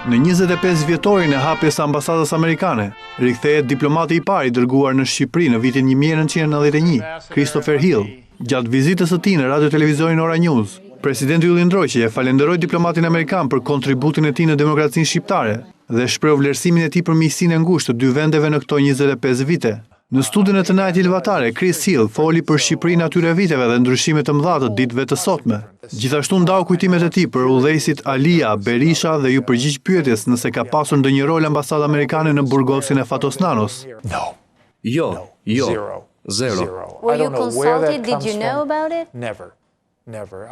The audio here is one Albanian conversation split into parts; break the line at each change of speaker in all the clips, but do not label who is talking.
Në 25 vjetorin e hapjes së ambasadës amerikane, rikthehet diplomati i parë i dërguar në Shqipëri në vitin 1991, Christopher Hill. Gjatë vizitës së tij në radio-televizorin Ora News, presidenti Yllindroj e falenderoi diplomatin amerikan për kontributin e tij në demokracinë shqiptare dhe shpreu vlerësimin e tij për miqësinë e ngushtë të dy vendeve në këto 25 vite. Në studion e të Najt Hilvatare, Chris Hill foli për Shqipërinë atyre viteve dhe ndryshimet të mëdha të ditëve të sotme. Gjithashtu ndau kujtimet e tij për udhëheqësit Alia, Berisha dhe ju përgjigj pyetjes nëse ka pasur ndonjë rol ambasada amerikane në burgosin e Fatosnanos.
Jo. Zero.
Were you consulted? Did you know about it?
Never.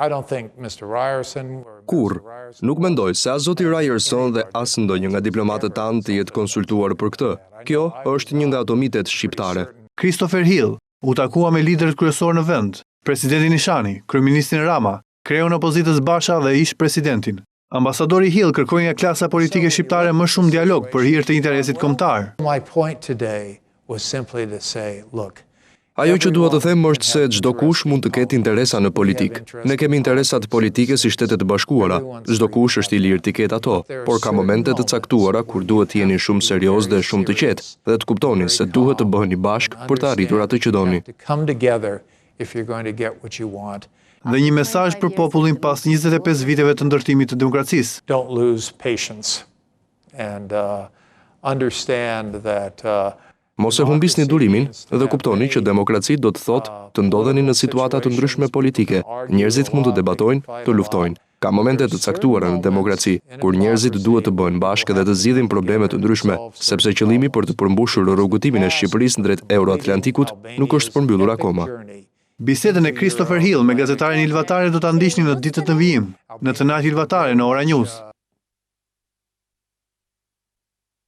I don't think Mr. Ryerson
Kur, nuk mendoj se as zoti Ryerson dhe as ndonjë nga diplomatët tanë të jetë konsultuar për këtë. Kjo është një nga ato mitet shqiptare.
Christopher Hill u takua me liderët kryesor në vend, presidentin Nishani, kryeministin Rama, kreun e opozitës Basha dhe ish presidentin. Ambasadori Hill kërkoi nga klasa politike shqiptare më shumë dialog për hir të interesit kombëtar.
My point today was simply to say, look,
Ajo që dua të them është se çdo kush mund të ketë interesa në politikë. Ne kemi interesat politike si Shtetet e Bashkuara. Çdo kush është i lirë të ketë ato, por ka momente të caktuara kur duhet të jeni shumë serioz dhe shumë të qetë dhe të kuptoni se duhet të bëheni bashkë për të arritur atë që doni.
Dhe një mesazh për popullin pas 25 viteve të ndërtimit të demokracisë.
Don't lose patience and understand that
Mos e humbisni durimin dhe kuptoni që demokraci do të thotë të ndodheni në situata të ndryshme politike. Njerëzit mund të debatojnë, të luftojnë. Ka momente të caktuara në demokraci, kur njerëzit duhet të bëhen bashkë dhe të zgjidhin probleme të ndryshme, sepse qëllimi për të përmbushur rrugëtimin e Shqipërisë drejt Euroatlantikut nuk është përmbyllur akoma.
Bisedën e Christopher Hill me gazetarin Hilvatare do ta ndiqni në ditët e vijim, në të Najt Hilvatare në Ora News.